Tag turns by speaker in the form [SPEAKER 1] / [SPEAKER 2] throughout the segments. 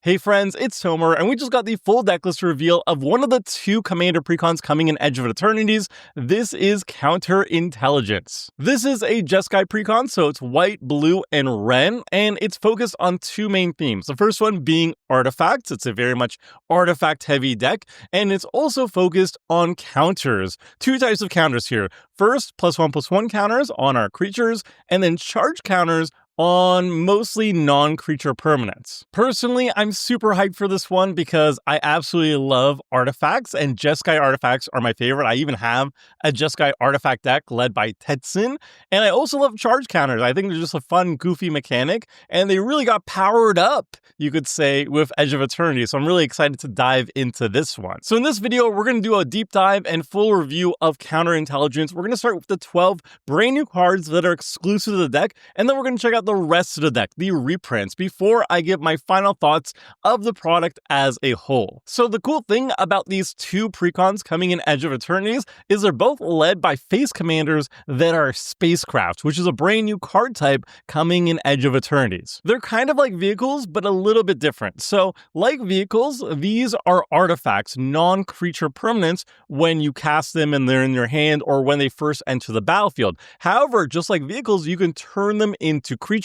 [SPEAKER 1] Hey friends, it's Tomer, and we just got the full decklist reveal of one of the two Commander Precons coming in Edge of Eternities. This is Counterintelligence. This is a Jeskai Precon, so it's white, blue, and red, and it's focused on two main themes. The first one being artifacts. It's a very much artifact-heavy deck, and it's also focused on counters. Two types of counters here. First, +1/+1 counters on our creatures, and then charge counters on mostly non-creature permanents. Personally, I'm super hyped for this one because I absolutely love artifacts, and Jeskai artifacts are my favorite. I even have a Jeskai artifact deck led by Tetsun, and I also love charge counters. I think they're just a fun, goofy mechanic, and they really got powered up, you could say, with Edge of Eternity, so I'm really excited to dive into this one. So in this video, we're going to do a deep dive and full review of Counterintelligence. We're going to start with the 12 brand new cards that are exclusive to the deck, and then we're going to check out the rest of the deck, the reprints, before I give my final thoughts of the product as a whole. So the cool thing about these two precons coming in Edge of Eternities is they're both led by face commanders that are spacecraft, which is a brand new card type coming in Edge of Eternities. They're kind of like vehicles, but a little bit different. So like vehicles, these are artifacts, non-creature permanents when you cast them and they're in your hand or when they first enter the battlefield. However, just like vehicles, you can turn them into creatures.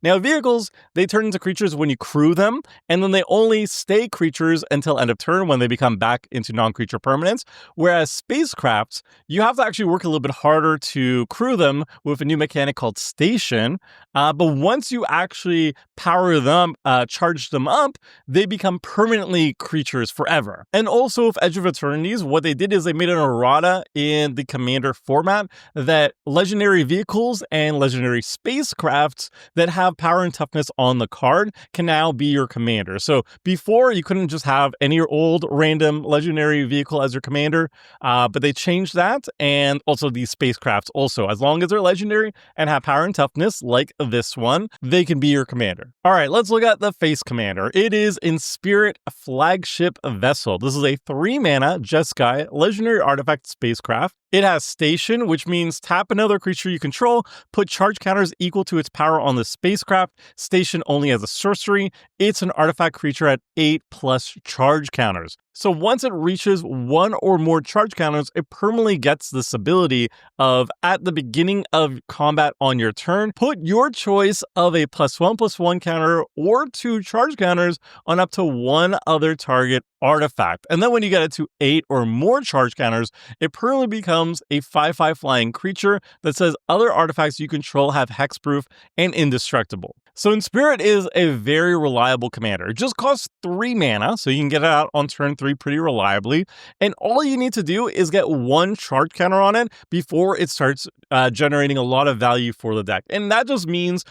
[SPEAKER 1] Now, vehicles, they turn into creatures when you crew them, and then they only stay creatures until end of turn when they become back into non-creature permanents. Whereas spacecrafts, you have to actually work a little bit harder to crew them with a new mechanic called Station. But once you actually power them, charge them up, they become permanently creatures forever. And also with Edge of Eternities, what they did is they made an errata in the Commander format that legendary vehicles and legendary spacecrafts that have power and toughness on the card can now be your commander. So before, you couldn't just have any old random legendary vehicle as your commander, but they changed that, and also these spacecrafts also. As long as they're legendary and have power and toughness, like this one, they can be your commander. All right, let's look at the face commander. It is Inspirit Flagship Vessel. This is a 3-mana Jeskai legendary artifact spacecraft. It has Station, which means tap another creature you control, put charge counters equal to its power on the spacecraft. Station only as a sorcery. It's an artifact creature at 8+ charge counters. So once it reaches 1 or more charge counters, it permanently gets this ability of, at the beginning of combat on your turn, put your choice of a +1/+1 counter or 2 charge counters on up to 1 other target artifact. And then when you get it to 8 or more charge counters, it permanently becomes a 5/5 flying creature that says other artifacts you control have hexproof and indestructible. So Inspirit is a very reliable commander. It just costs 3 mana, so you can get it out on turn 3 pretty reliably. And all you need to do is get 1 charge counter on it before it starts generating a lot of value for the deck. And that just means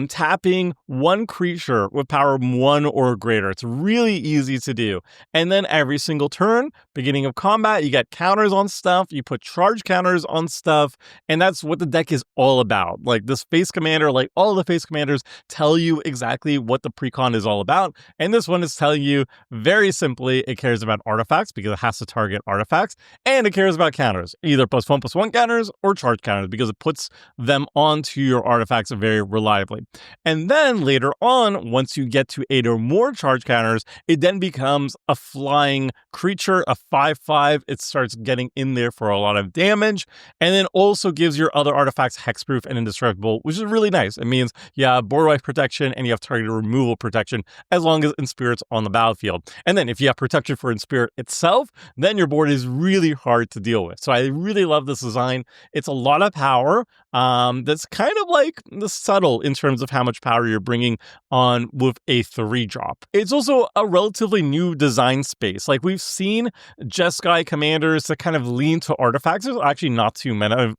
[SPEAKER 1] tapping 1 creature with power 1 or greater. It's really easy to do. And then every single turn, beginning of combat, you get counters on stuff, you put charge counters on stuff, and that's what the deck is all about. Like this face commander, like all the face commanders, tell you exactly what the precon is all about. And this one is telling you very simply, it cares about artifacts because it has to target artifacts, and it cares about counters, either +1/+1 counters or charge counters, because it puts them onto your artifacts very reliably. And then later on, once you get to 8 or more charge counters, it then becomes a flying creature, a 5/5. It starts getting in there for a lot of damage, and then also gives your other artifacts hexproof and indestructible, which is really nice. It means you have border wipe protection and you have target removal protection as long as Inspirit's on the battlefield. And then if you have protection for Inspirit itself, then your board is really hard to deal with. So I really love this design. It's a lot of power. That's kind of like the subtle in terms of how much power you're bringing on with a 3-drop. It's also a relatively new design space. Like we've seen Jeskai commanders that kind of lean to artifacts. There's actually not too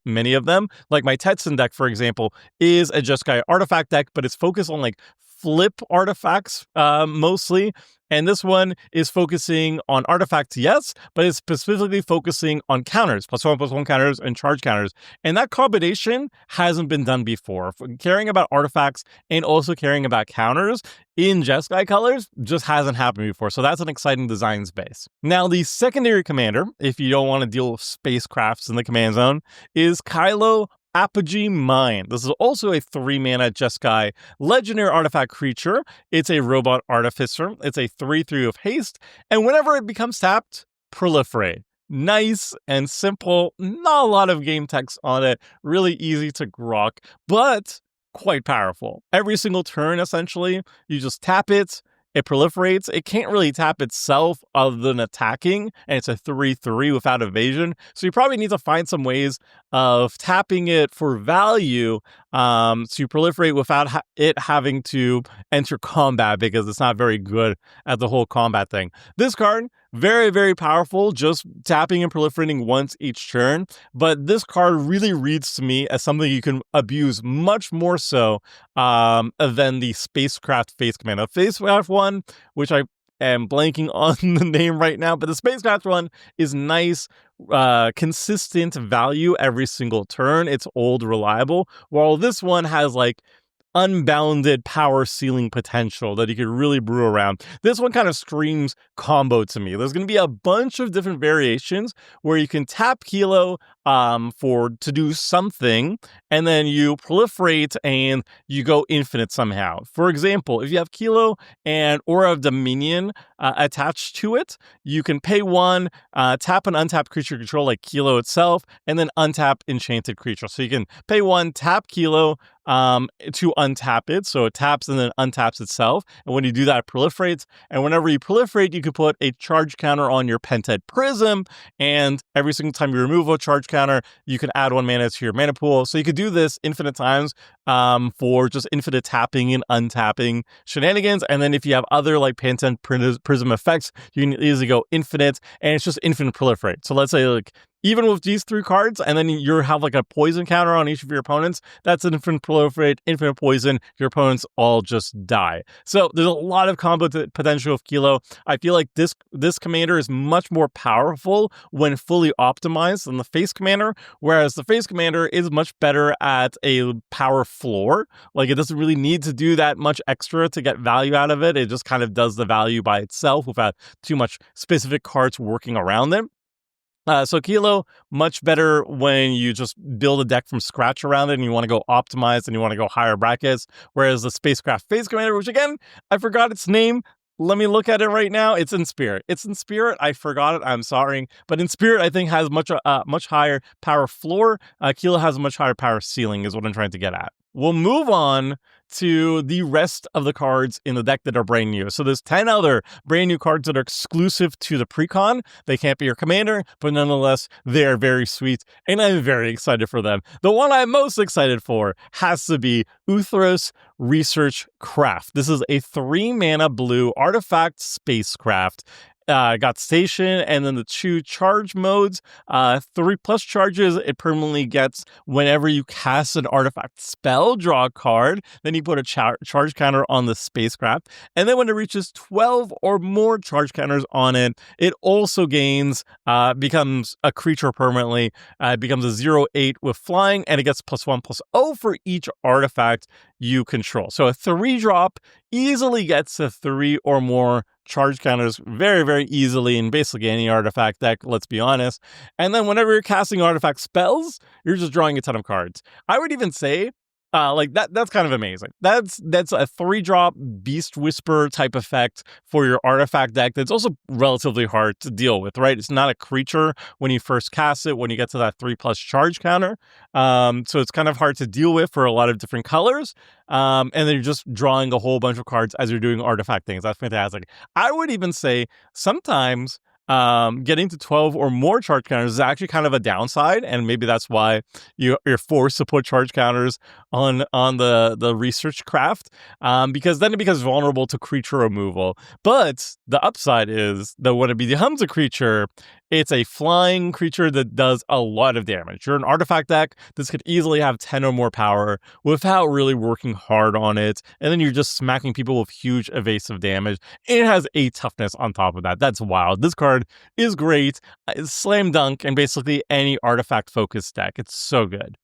[SPEAKER 1] many of them. Like my Tetsun deck, for example, is a Jeskai artifact deck, but it's focused on like flip artifacts mostly. And this one is focusing on artifacts, yes, but it's specifically focusing on counters, +1/+1 counters and charge counters. And that combination hasn't been done before. Caring about artifacts and also caring about counters in Jeskai colors just hasn't happened before. So that's an exciting design space. Now, the secondary commander, if you don't want to deal with spacecrafts in the command zone, is Kylo Apogee Mine. This is also a 3-mana Jeskai legendary artifact creature. It's a robot artificer. It's a 3/3 of haste, and whenever it becomes tapped, proliferate. Nice and simple, not a lot of game text on it, really easy to grok, but quite powerful. Every single turn, essentially, you just tap it, it proliferates. It can't really tap itself other than attacking, and it's a 3/3 without evasion. So you probably need to find some ways of tapping it for value to proliferate without it having to enter combat, because it's not very good at the whole combat thing. This card, very, very powerful, just tapping and proliferating once each turn. But this card really reads to me as something you can abuse much more so than the Spacecraft Face Command. The Spacecraft one, which I am blanking on the name right now, but the Spacecraft one is nice, consistent value every single turn. It's old, reliable, while this one has like unbounded power ceiling potential that you could really brew around. This one kind of screams combo to me. There's going to be a bunch of different variations where you can tap Kilo to do something, and then you proliferate and you go infinite somehow. For example, if you have Kilo and Aura of Dominion attached to it, you can pay 1, tap an untapped creature control like Kilo itself, and then untap enchanted creature. So you can pay 1, tap Kilo to untap it, so it taps and then untaps itself, and when you do that, it proliferates, and whenever you proliferate, you can put a charge counter on your Pented Prism, and every single time you remove a charge counter, you can add 1 mana to your mana pool. So you could do this infinite times for just infinite tapping and untapping shenanigans, and then if you have other like Pented Prism effects, you can easily go infinite, and it's just infinite proliferate. So let's say like even with these 3 cards, and then you have like a poison counter on each of your opponents, that's an infinite proliferate, infinite poison, your opponents all just die. So there's a lot of combo potential with Kilo. I feel like this commander is much more powerful when fully optimized than the Face Commander, whereas the Face Commander is much better at a power floor. Like, it doesn't really need to do that much extra to get value out of it. It just kind of does the value by itself without too much specific cards working around it. So Kilo, much better when you just build a deck from scratch around it and you want to go optimized and you want to go higher brackets. Whereas the Spacecraft Face Commander, which again, I forgot its name. Let me look at it right now. It's in Spirit. I forgot it. I'm sorry. But in Spirit, I think has much higher power floor. Kilo has a much higher power ceiling is what I'm trying to get at. We'll move on to the rest of the cards in the deck that are brand new. So there's 10 other brand new cards that are exclusive to the Precon. They can't be your commander, but nonetheless, they're very sweet, and I'm very excited for them. The one I'm most excited for has to be Uthros Research Craft. This is a 3-mana blue artifact spacecraft. Got station and then the 2 charge modes. 3+ charges it permanently gets whenever you cast an artifact spell, draw a card, then you put a charge counter on the spacecraft, and then when it reaches 12 or more charge counters on it, it also gains, becomes a creature permanently. It becomes a 0/8 with flying, and it gets +1/+0 for each artifact you control. So a 3-drop easily gets to 3 or more charge counters very, very easily in basically any artifact deck, let's be honest. And then whenever you're casting artifact spells, you're just drawing a ton of cards. I would even say that's kind of amazing. That's a 3-drop Beast Whisper type effect for your artifact deck that's also relatively hard to deal with, right? It's not a creature when you first cast it, when you get to that 3+ charge counter. So it's kind of hard to deal with for a lot of different colors. And then you're just drawing a whole bunch of cards as you're doing artifact things. That's fantastic. I would even say sometimes getting to 12 or more charge counters is actually kind of a downside, and maybe that's why you're forced to put charge counters on the research craft, because then it becomes vulnerable to creature removal. But the upside is that when it becomes a creature, it's a flying creature that does a lot of damage. You're an artifact deck, this could easily have 10 or more power without really working hard on it, and then you're just smacking people with huge evasive damage. It has 8 toughness on top of that. That's wild. This card is great. It's slam dunk in basically any artifact focused deck. It's so good.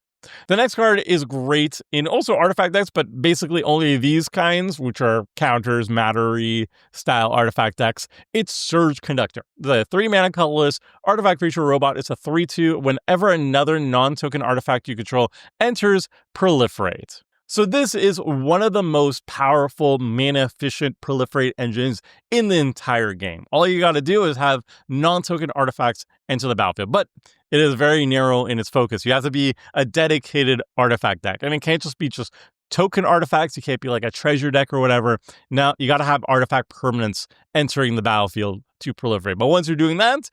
[SPEAKER 1] The next card is great in also artifact decks, but basically only these kinds, which are counters, mattery style artifact decks. It's Surge Conductor. The 3-mana colorless artifact creature robot. It's a 3/2. Whenever another non-token artifact you control enters, proliferate. So this is one of the most powerful mana-efficient proliferate engines in the entire game. All you got to do is have non-token artifacts enter the battlefield, but it is very narrow in its focus. You have to be a dedicated artifact deck, and it can't just be just token artifacts. You can't be like a treasure deck or whatever. Now, you got to have artifact permanents entering the battlefield to proliferate. But once you're doing that,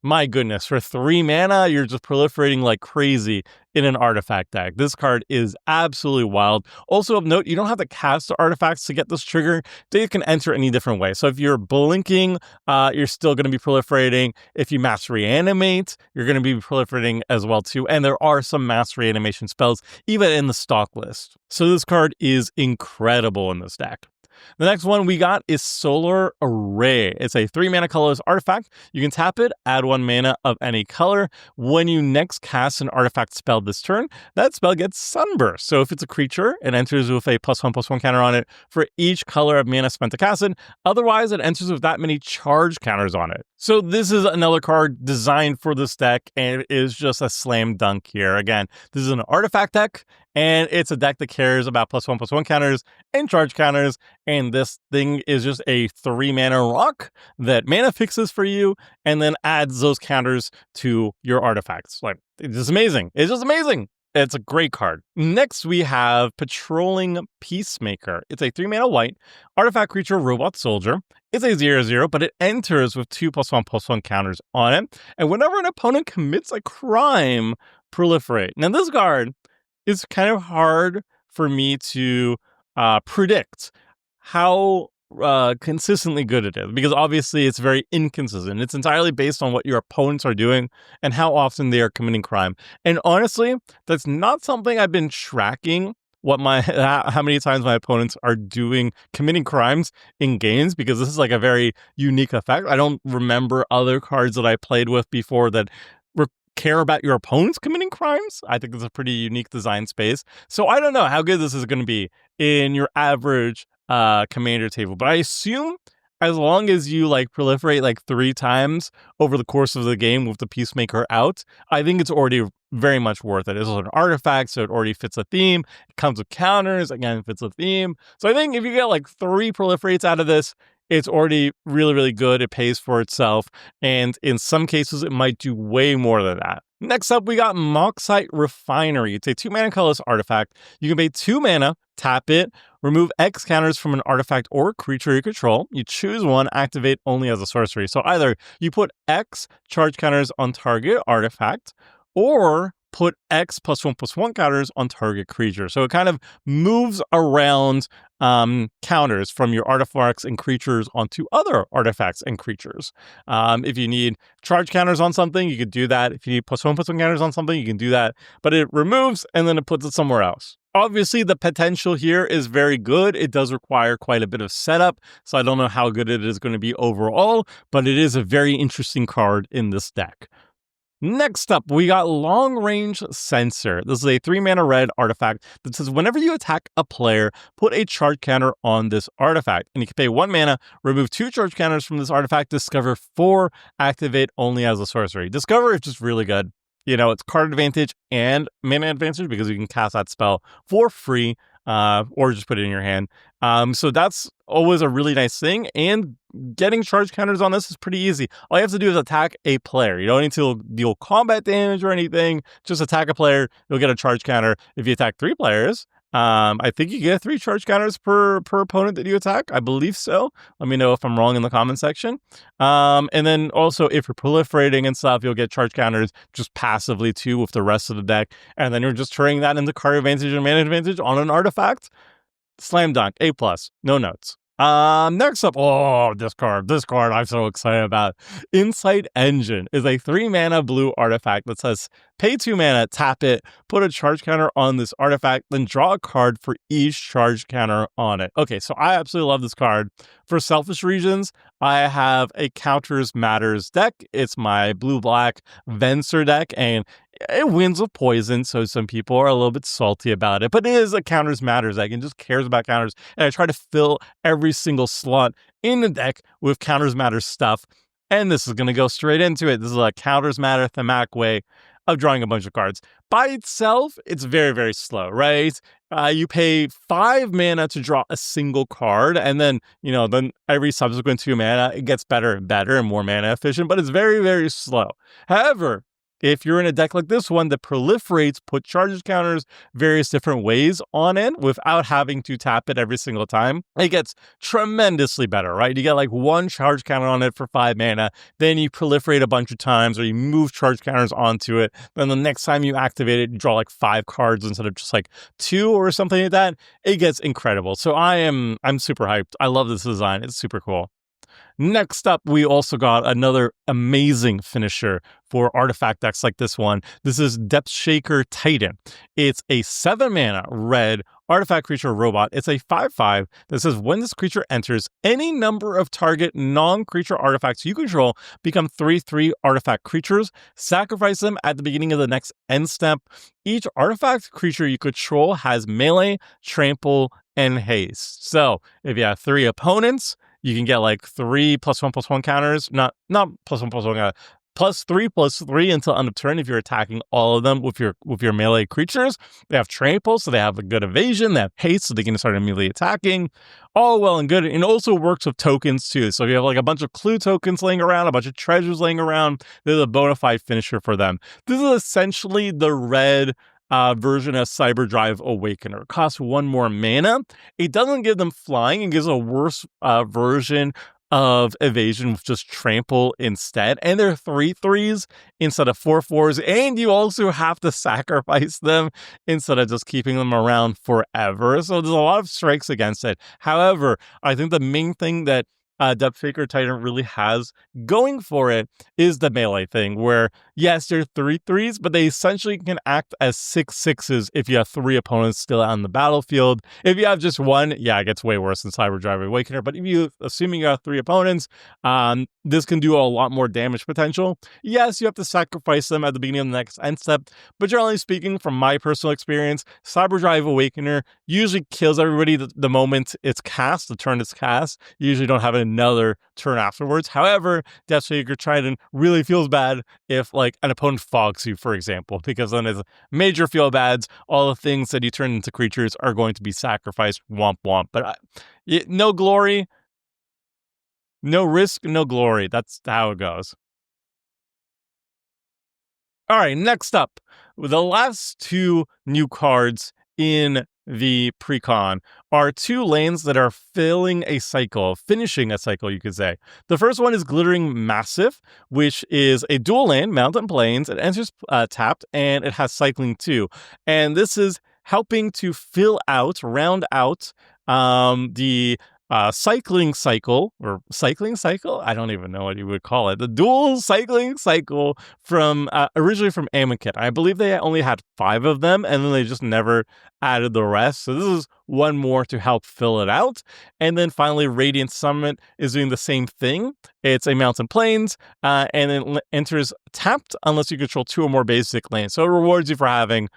[SPEAKER 1] my goodness, for 3 mana, you're just proliferating like crazy in an artifact deck. This card is absolutely wild. Also of note, you don't have to cast the artifacts to get this trigger. They can enter any different way. So if you're blinking, you're still going to be proliferating. If you mass reanimate, you're going to be proliferating as well too. And there are some mass reanimation spells even in the stock list. So this card is incredible in this deck. The next one we got is Solar Array. It's a 3-mana colorless artifact. You can tap it, add 1 mana of any color. When you next cast an artifact spell this turn, that spell gets Sunburst. So if it's a creature, it enters with a +1/+1 counter on it for each color of mana spent to cast it. Otherwise, it enters with that many charge counters on it. So this is another card designed for this deck, and it is just a slam dunk here. Again, this is an artifact deck, and it's a deck that cares about +1/+1 counters and charge counters. And this thing is just a 3-mana rock that mana fixes for you and then adds those counters to your artifacts. Like, it's just amazing. It's just amazing. It's a great card. Next, we have Patrolling Peacemaker. It's a 3-mana white artifact creature robot soldier. It's a 0/0, but it enters with 2 +1/+1 counters on it. And whenever an opponent commits a crime, proliferate. Now, this card is kind of hard for me to predict how consistently good it is, because obviously it's very inconsistent. It's entirely based on what your opponents are doing and how often they are committing crime. And honestly, that's not something I've been tracking, what how many times my opponents are committing crimes in games, because this is like a very unique effect. I don't remember other cards that I played with before that care about your opponents committing crimes. I think it's a pretty unique design space. So I don't know how good this is going to be in your average commander table, but I assume as long as you like proliferate like 3 times over the course of the game with the Peacemaker out, I think it's already very much worth it. It's an artifact, so it already fits a theme. It comes with counters, again, it fits a theme. So I think if you get like 3 proliferates out of this, it's already really, really good. It pays for itself. And in some cases, it might do way more than that. Next up, we got Moxite Refinery. It's a 2-mana colorless artifact. You can pay 2 mana, tap it, remove X counters from an artifact or creature you control. You choose one, activate only as a sorcery. So either you put X charge counters on target artifact, or put X +1/+1 counters on target creature. So it kind of moves around counters from your artifacts and creatures onto other artifacts and creatures. If you need charge counters on something, you could do that. If you need +1/+1 counters on something, you can do that. But it removes and then it puts it somewhere else. Obviously, the potential here is very good. It does require quite a bit of setup, so I don't know how good it is going to be overall, but it is a very interesting card in this deck. Next up, we got Long Range Sensor. This is a 3-mana red artifact that says whenever you attack a player, put a charge counter on this artifact. And you can pay 1 mana, remove 2 charge counters from this artifact, discover 4, activate only as a sorcery. Discover is just really good. You know, it's card advantage and mana advantage because you can cast that spell for free, or just put it in your hand. So that's always a really nice thing. And getting charge counters on this is pretty easy. All you have to do is attack a player. You don't need to deal combat damage or anything. Just attack a player. You'll get a charge counter. If you attack 3 players, I think you get 3 charge counters per opponent that you attack. I believe so. Let me know if I'm wrong in the comment section. And then also, if you're proliferating and stuff, you'll get charge counters just passively too with the rest of the deck. And then you're just turning that into card advantage and mana advantage on an artifact. Slam dunk, A+, no notes. Next up, this card I'm so excited about. Insight Engine is a 3-mana blue artifact that says pay 2 mana, tap it, put a charge counter on this artifact, then draw a card for each charge counter on it. Okay, so I absolutely love this card. For selfish reasons, I have a Counters Matters deck. It's my blue-black Venser deck, and It wins with poison, so some people are a little bit salty about it, but it is a counters matters deck and just cares about counters. And I try to fill every single slot in the deck with counters matters stuff. And this is going to go straight into it. This is a counters matter thematic way of drawing a bunch of cards. By itself, it's very, very slow, right? You pay 5 mana to draw a single card, and then, then every subsequent 2 mana, it gets better and better and more mana efficient, but it's very, very slow. However, if you're in a deck like this one that proliferates, put charges counters various different ways on it without having to tap it every single time, it gets tremendously better, right? You get like 1 charge counter on it for 5 mana, then you proliferate a bunch of times or you move charge counters onto it. Then the next time you activate it, you draw like 5 cards instead of just like 2 or something like that. It gets incredible. So I'm super hyped. I love this design. It's super cool. Next up, we also got another amazing finisher for artifact decks like this one. This is Depth Shaker Titan. It's a 7 mana red artifact creature robot. It's a 5/5 that says when this creature enters, any number of target non-creature artifacts you control become 3/3 artifact creatures. Sacrifice them at the beginning of the next end step. Each artifact creature you control has melee, trample, and haste. So if you have 3 opponents, you can get like 3 +1/+1 counters, not +1/+1, +3/+3 until end of turn if you're attacking all of them with your melee creatures. They have trample, so they have a good evasion. They have haste, so they can start immediately attacking. All well and good. And it also works with tokens too. So if you have like a bunch of clue tokens laying around, a bunch of treasures laying around, there's a bona fide finisher for them. This is essentially the red version of Cyber Drive Awakener. It costs 1 more mana. It doesn't give them flying. It gives a worse version of evasion with just trample instead. And they're 3/3s instead of 4/4s. And you also have to sacrifice them instead of just keeping them around forever. So there's a lot of strikes against it. However, I think the main thing that Depth Shaker Titan really has going for it is the melee thing, where yes, they're 3/3s, but they essentially can act as 6/6s if you have 3 opponents still on the battlefield. If you have just 1, yeah, it gets way worse than Cyber Drive Awakener. But if you, assuming you have 3 opponents, this can do a lot more damage potential. Yes, you have to sacrifice them at the beginning of the next end step, but generally speaking, from my personal experience, Cyber Drive Awakener usually kills everybody the moment it's cast, the turn it's cast. You usually don't have another turn afterwards. However, Depth Shaker Titan really feels bad if like an opponent fogs you, for example, because then it's major feel bads. All the things that you turn into creatures are going to be sacrificed. Womp womp. But no glory, no risk, no glory. That's how it goes. All right, next up, the last 2 new cards in the Precon are 2 lanes that are finishing a cycle, you could say. The first one is Glittering Massive, which is a dual lane, Mountain Plains. It enters tapped, and it has cycling too. And this is helping to round out the cycling cycle, or cycling cycle? I don't even know what you would call it. The dual cycling cycle from originally from Amonkhet. I believe they only had 5 of them, and then they just never added the rest. So this is 1 more to help fill it out. And then finally, Radiant Summit is doing the same thing. It's a Mountain Plains, and it enters tapped unless you control 2 or more basic lanes. So it rewards you for having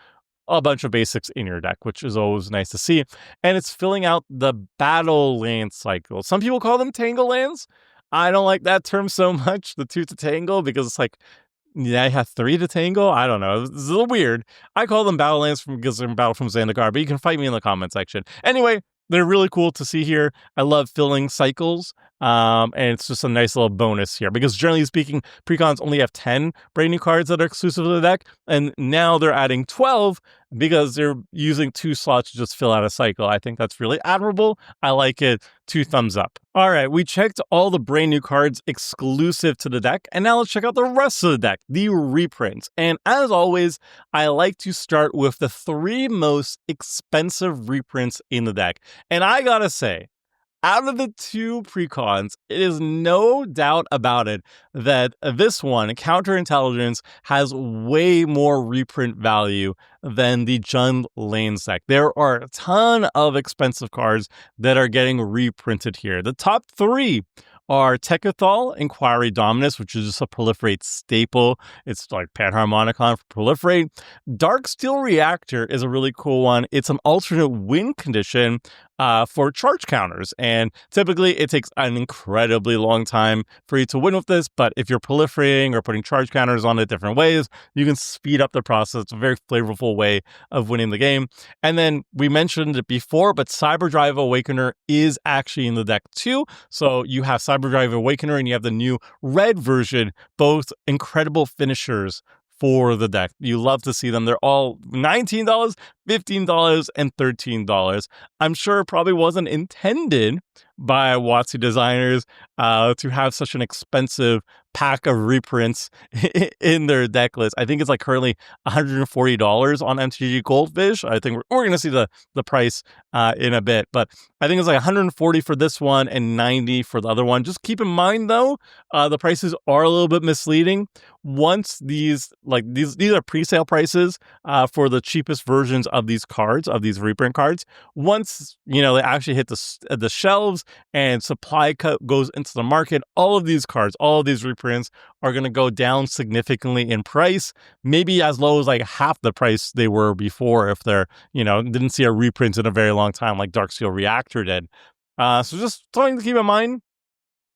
[SPEAKER 1] a bunch of basics in your deck, which is always nice to see. And it's filling out the battle lane cycle. Some people call them tangle lanes. I don't like that term so much, the 2 to tangle, because it's like, yeah, I have 3 to tangle. I don't know. It's a little weird. I call them battle lands because they're Battle from Zendikar, but you can fight me in the comment section. Anyway, they're really cool to see here. I love filling cycles. And it's just a nice little bonus here because generally speaking, Precons only have 10 brand new cards that are exclusive to the deck. And now they're adding 12 because they're using 2 slots to just fill out a cycle. I think that's really admirable. I like it. 2 thumbs up. All right, we checked all the brand new cards exclusive to the deck, and now let's check out the rest of the deck, the reprints. And as always, I like to start with the 3 most expensive reprints in the deck. And I gotta say, out of the 2 Precons, it is no doubt about it that this one, Counterintelligence, has way more reprint value than the Jund Lanes deck. There are a ton of expensive cards that are getting reprinted here. The top 3 are Tekethal, Inquiry Dominus, which is just a proliferate staple. It's like Panharmonicon for proliferate. Dark Steel Reactor is a really cool one. It's an alternate win condition for charge counters. And typically it takes an incredibly long time for you to win with this. But if you're proliferating or putting charge counters on it different ways, you can speed up the process. It's a very flavorful way of winning the game. And then we mentioned it before, but Cyberdrive Awakener is actually in the deck too. So you have Cyberdrive Awakener and you have the new red version, both incredible finishers for the deck. You love to see them. They're all $19, $15, and $13. I'm sure it probably wasn't intended by WotC designers to have such an expensive pack of reprints in their deck list. I think it's like currently $140 on MTG Goldfish. I think we're going to see the price in a bit, but I think it's like $140 for this one and $90 for the other one. Just keep in mind though, the prices are a little bit misleading. Once these are pre-sale prices for the cheapest versions of these cards, of these reprint cards. Once they actually hit the shelves and supply goes into the market, all of these cards, all of these reprints are going to go down significantly in price, maybe as low as like half the price they were before if they're didn't see a reprint in a very long time like Darksteel Reactor did. So just something to keep in mind.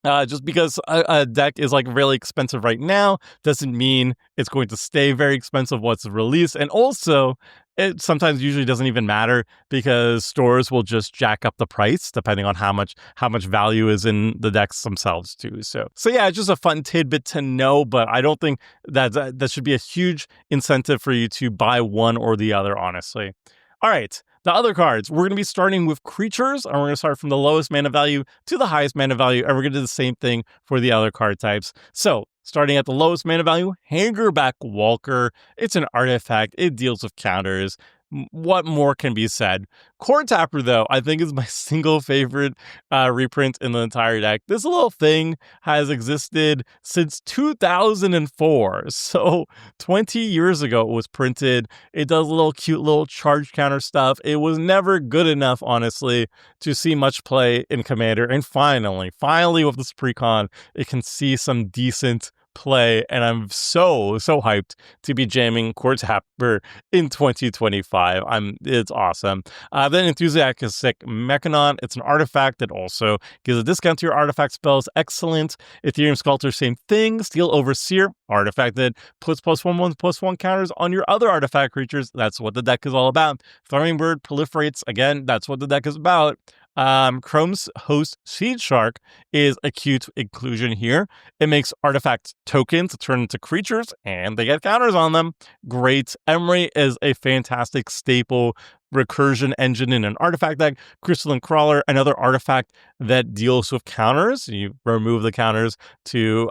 [SPEAKER 1] Just because a deck is like really expensive right now doesn't mean it's going to stay very expensive once it's released. And also, it sometimes usually doesn't even matter because stores will just jack up the price depending on how much value is in the decks themselves too. So yeah, it's just a fun tidbit to know, but I don't think that should be a huge incentive for you to buy one or the other, honestly. All right. The other cards, we're going to be starting with creatures, and we're going to start from the lowest mana value to the highest mana value, and we're going to do the same thing for the other card types. So, starting at the lowest mana value, Hangerback Walker. It's an artifact. It deals with counters. What more can be said? Core Tapper, though, I think is my single favorite reprint in the entire deck. This little thing has existed since 2004. So 20 years ago it was printed. It does little cute little charge counter stuff. It was never good enough, honestly, to see much play in Commander. And finally with this Precon, it can see some decent play, and I'm so hyped to be jamming Core Tapper in 2025. It's awesome. Then Enthusiastic Mechanon. It's an artifact that also gives a discount to your artifact spells. Excellent. Ethereum Sculptor, same thing. Steel Overseer, artifact that puts +1/+1 counters on your other artifact creatures. That's what the deck is all about. Throwing Bird proliferates. Again, that's what the deck is about. Chrome's Host Seed Shark is a cute inclusion here. It makes artifact tokens turn into creatures and they get counters on them. Great. Emery is a fantastic staple recursion engine in an artifact deck. Crystalline Crawler, another artifact that deals with counters. You remove the counters to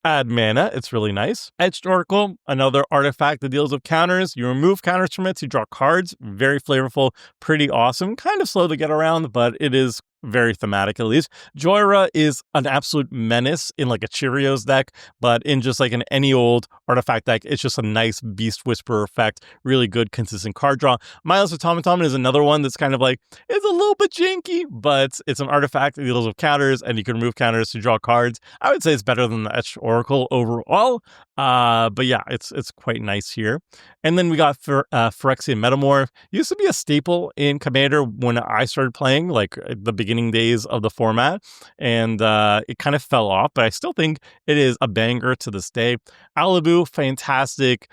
[SPEAKER 1] add mana. It's really nice. Etched Oracle, another artifact that deals with counters. You remove counters from it to draw cards. Very flavorful, pretty awesome. Kind of slow to get around, but it is very thematic at least. Joyra is an absolute menace in like a Cheerios deck, but in just like an any old artifact deck, it's just a nice Beast Whisperer effect. Really good, consistent card draw. Miles Automaton is another one that's kind of like, it's a little bit janky, but it's an artifact that deals with counters and you can remove counters to draw cards. I would say it's better than the Etched Oracle overall. But yeah, it's quite nice here. And then we got Phyrexian Metamorph. Used to be a staple in Commander when I started playing, like at the beginning days of the format, and it kind of fell off, but I still think it is a banger to this day. Alibu, fantastic.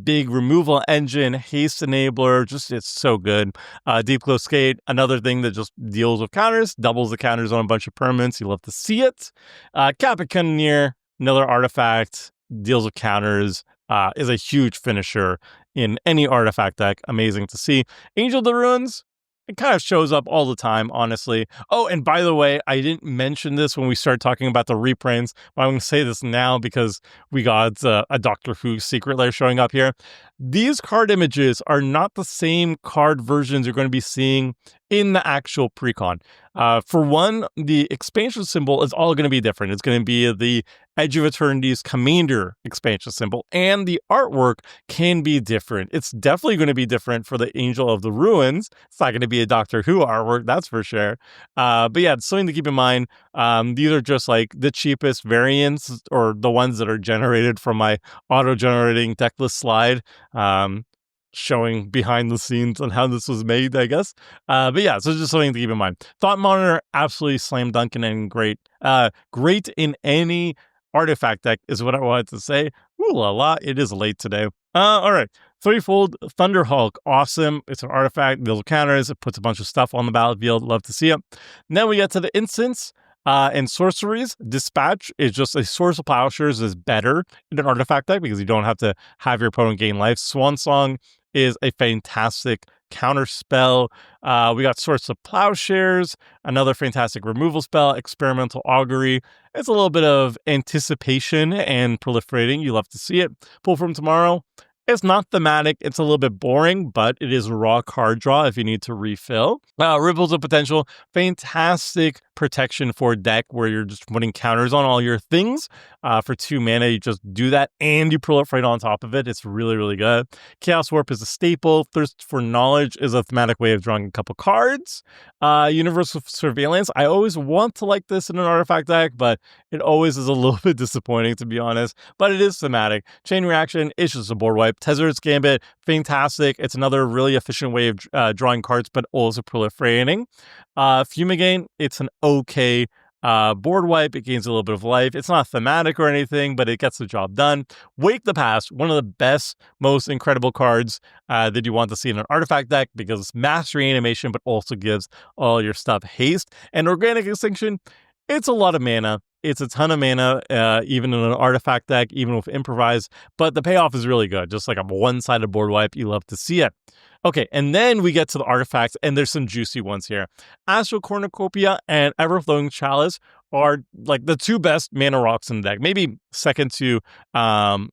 [SPEAKER 1] Big removal engine, haste enabler, just it's so good. Deep Glow Skate, another thing that just deals with counters, doubles the counters on a bunch of permanents. You love to see it. Capit Cannoneer, another artifact, deals with counters, is a huge finisher in any artifact deck. Amazing to see. Angel of the Ruins, it kind of shows up all the time, honestly. Oh, and by the way, I didn't mention this when we started talking about the reprints, but I'm going to say this now because we got a Doctor Who secret layer showing up here. These card images are not the same card versions you're going to be seeing in the actual Precon. For one, the expansion symbol is all going to be different. It's going to be the Edge of Eternities Commander expansion symbol, and the artwork can be different. It's definitely going to be different for the Angel of the Ruins. It's not going to be a Doctor Who artwork, that's for sure. But yeah, it's something to keep in mind. These are just like the cheapest variants, or the ones that are generated from my auto-generating decklist slide. Showing behind the scenes on how this was made, I guess. But yeah, so just something to keep in mind. Thought Monitor, absolutely slam dunk and great. Great in any artifact deck is what I wanted to say. Ooh la la, it is late today. All right. Threefold Thunderhulk, awesome. It's an artifact, deals counters, it puts a bunch of stuff on the battlefield. Love to see it. Then we get to the instants. And sorceries, Dispatch is just a Source of Plowshares is better in an artifact deck because you don't have to have your opponent gain life. Swan Song is a fantastic counter spell. We got Source of Plowshares, another fantastic removal spell, Experimental Augury. It's a little bit of anticipation and proliferating. You love to see it. Pull from Tomorrow. It's not thematic. It's a little bit boring, but it is raw card draw if you need to refill. Ripples of Potential, fantastic protection for a deck where you're just putting counters on all your things. For 2 mana, you just do that and you proliferate on top of it. It's really, really good. Chaos Warp is a staple. Thirst for Knowledge is a thematic way of drawing a couple cards. Universal Surveillance, I always want to like this in an artifact deck, but it always is a little bit disappointing, to be honest. But it is thematic. Chain Reaction is just a board wipe. Tezzer's Gambit, fantastic. It's another really efficient way of drawing cards, but also proliferating. Fumigate, it's an okay board wipe. It gains a little bit of life. It's not thematic or anything, but it gets the job done. Wake the Past, one of the best, most incredible cards that you want to see in an artifact deck because it's mastery animation, but also gives all your stuff haste. And Organic Extinction, it's a lot of mana. It's a ton of mana, even in an artifact deck, even with Improvise, but the payoff is really good. Just like a one-sided board wipe, you love to see it. Okay, and then we get to the artifacts, and there's some juicy ones here. Astral Cornucopia and Everflowing Chalice are like the 2 best mana rocks in the deck, maybe second to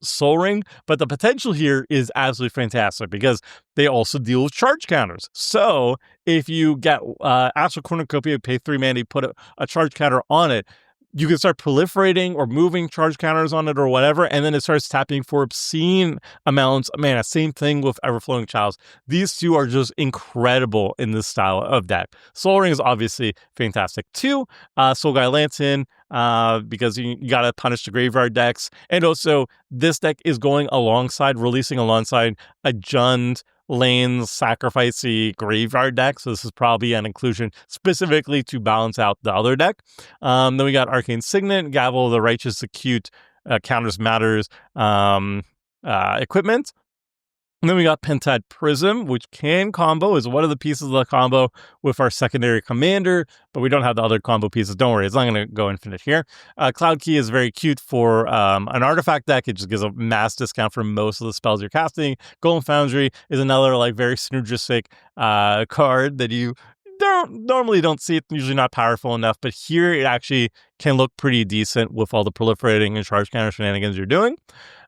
[SPEAKER 1] Soul Ring, but the potential here is absolutely fantastic because they also deal with charge counters. So if you get Astral Cornucopia, pay 3 mana, you put a charge counter on it, you can start proliferating or moving charge counters on it or whatever, and then it starts tapping for obscene amounts of mana. Same thing with Everflowing Chalice. These 2 are just incredible in this style of deck. Soul Ring is obviously fantastic too. Soul Guy Lantern, because you gotta punish the graveyard decks. And also, this deck is releasing alongside a Jund Lane's sacrificey graveyard deck, so this is probably an inclusion specifically to balance out the other deck. Then we got Arcane Signet, Gavel the Righteous, Acute, Counters Matters, equipment. And then we got Pentad Prism, which can combo, is one of the pieces of the combo with our secondary commander, but we don't have the other combo pieces. Don't worry, it's not going to go infinite here. Cloud Key is very cute for an artifact deck. It just gives a mass discount for most of the spells you're casting. Golden Foundry is another like very synergistic card that you normally don't see. It's usually not powerful enough, but here it actually can look pretty decent with all the proliferating and charge counter shenanigans you're doing.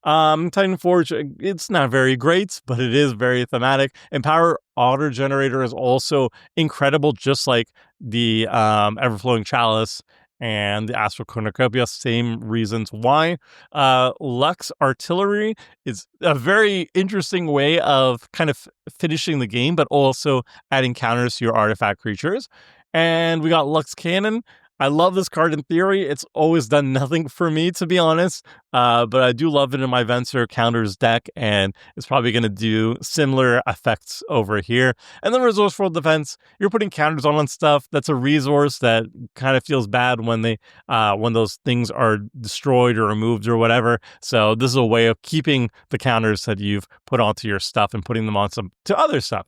[SPEAKER 1] Titan Forge, it's not very great, but it is very thematic. Empower Auto Generator is also incredible, just like the Everflowing Chalice and the Astral Cornucopia, same reasons why. Lux Artillery is a very interesting way of kind of finishing the game, but also adding counters to your artifact creatures. And we got Lux Cannon. I love this card in theory. It's always done nothing for me, to be honest, but I do love it in my Venser counters deck, and it's probably going to do similar effects over here. And then Resourceful Defense, you're putting counters on stuff. That's a resource that kind of feels bad when those things are destroyed or removed or whatever. So this is a way of keeping the counters that you've put onto your stuff and putting them on to other stuff.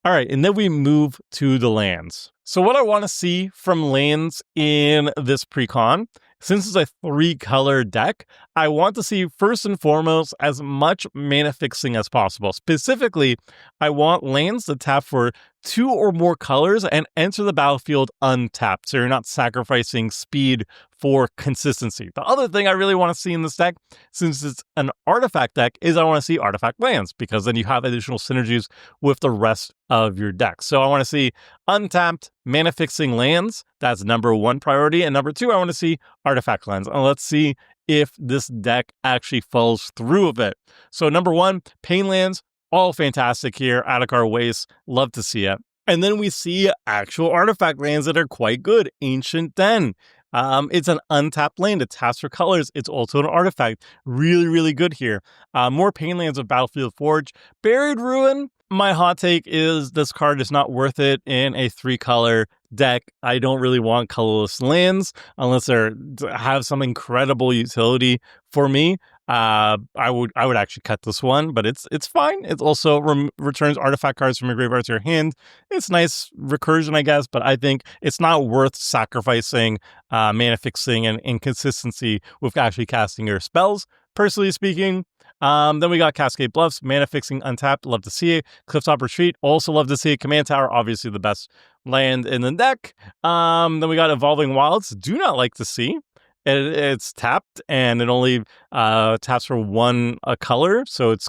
[SPEAKER 1] All right, and then we move to the lands. So what I want to see from lands in this Precon, since it's a 3-color deck, I want to see first and foremost as much mana fixing as possible. Specifically, I want lands that tap for 2 or more colors and enter the battlefield untapped, so you're not sacrificing speed for consistency. The other thing I really want to see in this deck, since it's an artifact deck, is I want to see artifact lands, because then you have additional synergies with the rest of your deck. So I want to see untapped mana fixing lands. That's number one priority. And number two, I want to see artifact lands. And let's see if this deck actually follows through with it. So number one, pain lands, all fantastic here. Adakar Waste, love to see it. And then we see actual artifact lands that are quite good. Ancient Den. It's an untapped land. It taps for colors. It's also an artifact. Really, really good here. More pain lands of Battlefield Forge. Buried Ruin. My hot take is this card is not worth it in a 3-color deck. I don't really want colorless lands unless they have some incredible utility for me. I would actually cut this one, but it's fine. It also returns artifact cards from your graveyard to your hand. It's nice recursion, I guess, but I think it's not worth sacrificing mana fixing and inconsistency with actually casting your spells, personally speaking. Then we got Cascade Bluffs, mana fixing, untapped, love to see it. Clifftop Retreat, also love to see it. Command Tower, obviously the best land in the deck. Then we got Evolving Wilds, do not like to see. It's tapped and it only taps for one color, so it's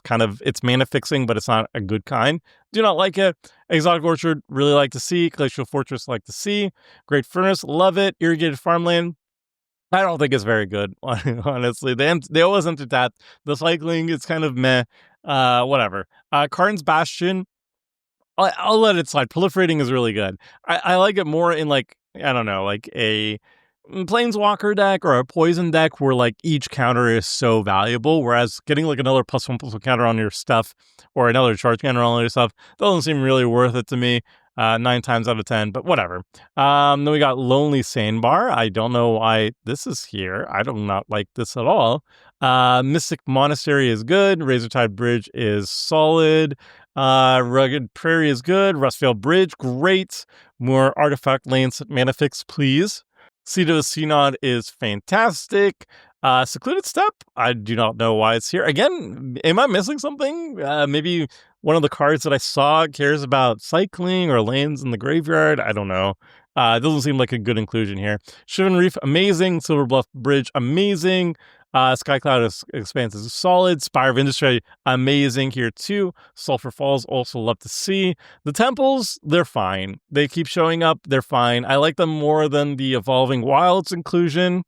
[SPEAKER 1] mana fixing, but it's not a good kind. Do not like it. Exotic Orchard, really like to see. Glacial Fortress, like to see. Great Furnace, love it. Irrigated Farmland, I don't think it's very good, honestly. They always enter that. The cycling is kind of meh. Whatever. Karn's Bastion, I'll let it slide. Proliferating is really good. I like it more in like a Planeswalker deck or a Poison deck where like each counter is so valuable, whereas getting like another +1/+1 counter on your stuff or another charge counter on your stuff doesn't seem really worth it to me. 9 times out of 10, but whatever. Then we got Lonely Sandbar. I don't know why this is here. I do not like this at all. Mystic Monastery is good. Razortide Bridge is solid. Rugged Prairie is good. Rustvale Bridge, great. More artifact lands, mana fix, please. Seed of the Synod is fantastic. Secluded Steppe, I do not know why it's here. Again, am I missing something? Maybe one of the cards that I saw cares about cycling or lands in the graveyard. I don't know. It doesn't seem like a good inclusion here. Shivan Reef, amazing. Silver Bluff Bridge, amazing. Skycloud Expanse is solid. Spire of Industry, amazing here too. Sulphur Falls, also love to see. The temples, they're fine. They keep showing up, they're fine. I like them more than the Evolving Wilds inclusion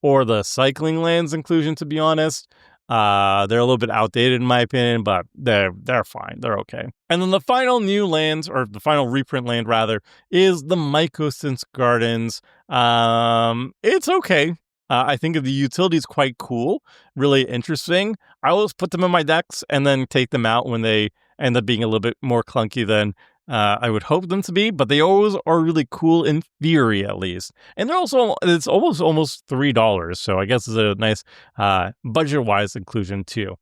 [SPEAKER 1] or the Cycling Lands inclusion, to be honest. They're a little bit outdated in my opinion, but they're fine. They're okay. And then the final new lands, or the final reprint land rather, is the Mycosynth Gardens. It's okay. I think the utility is quite cool, really interesting. I always put them in my decks and then take them out when they end up being a little bit more clunky than I would hope them to be, but they always are really cool in theory, at least. And it's almost $3, so I guess it's a nice budget-wise inclusion too.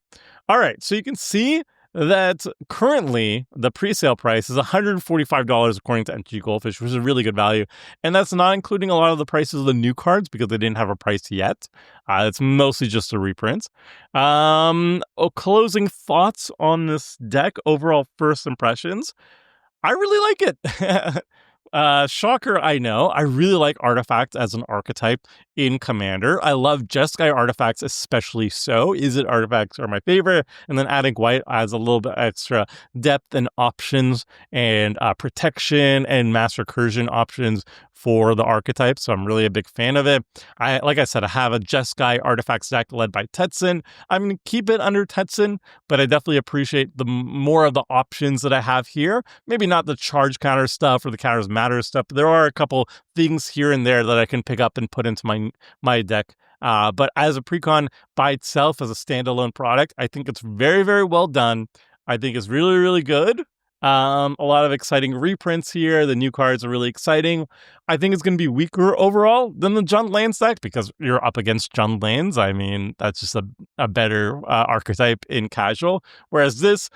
[SPEAKER 1] All right, so you can see that currently the pre-sale price is $145 according to MTG Goldfish, which is a really good value. And that's not including a lot of the prices of the new cards because they didn't have a price yet. It's mostly just a reprint. Closing thoughts on this deck, overall first impressions. I really like it. Shocker, I know. I really like artifacts as an archetype in Commander. I love Jeskai artifacts, especially so. Izzet artifacts are my favorite. And then adding white adds a little bit extra depth and options and protection and mass recursion options for the archetype. So I'm really a big fan of it. Like I said, I have a Jeskai artifacts deck led by Tetsun. I'm going to keep it under Tetsun, but I definitely appreciate the more of the options that I have here. Maybe not the charge counter stuff or the counters matter stuff, but there are a couple things here and there that I can pick up and put into my deck. But as a Precon by itself, as a standalone product, I think it's very, very well done. I think it's really, really good. A lot of exciting reprints here. The new cards are really exciting. I think it's going to be weaker overall than the Jund Lands deck because you're up against Jund Lands. I mean, that's just a better archetype in casual. Whereas this,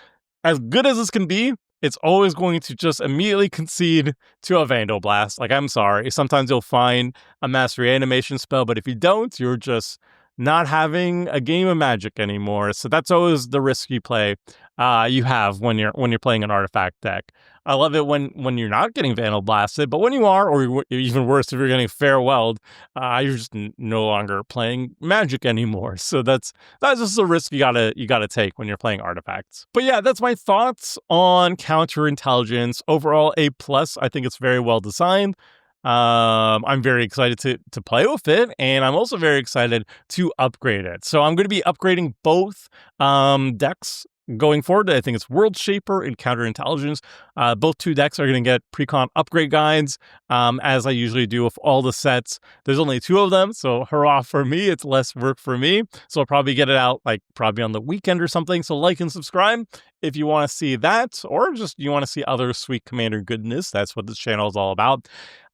[SPEAKER 1] as good as this can be, it's always going to just immediately concede to a Vandal Blast. Like, I'm sorry. Sometimes you'll find a mass reanimation spell, but if you don't, you're just not having a game of Magic anymore. So that's always the risk you play. you have when you're playing an artifact deck. I love it when you're not getting Vandal Blasted, but when you are, or even worse, if you're getting Farewelled, you're just no longer playing Magic anymore. So that's just a risk you gotta take when you're playing artifacts. But yeah, that's my thoughts on Counterintelligence. Overall, A plus. I think it's very well designed. I'm very excited to play with it, and I'm also very excited to upgrade it. So I'm going to be upgrading both decks going forward. I think it's World Shaper and Counterintelligence. Both two decks are going to get Precon upgrade guides, as I usually do with all the sets. There's only 2 of them, so hurrah for me. It's less work for me. So I'll probably get it out probably on the weekend or something. So like and subscribe if you want to see that, or just you want to see other sweet Commander goodness. That's what this channel is all about.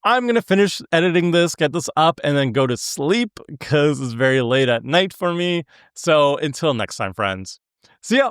[SPEAKER 1] I'm going to finish editing this, get this up, and then go to sleep because it's very late at night for me. So until next time, friends. See ya!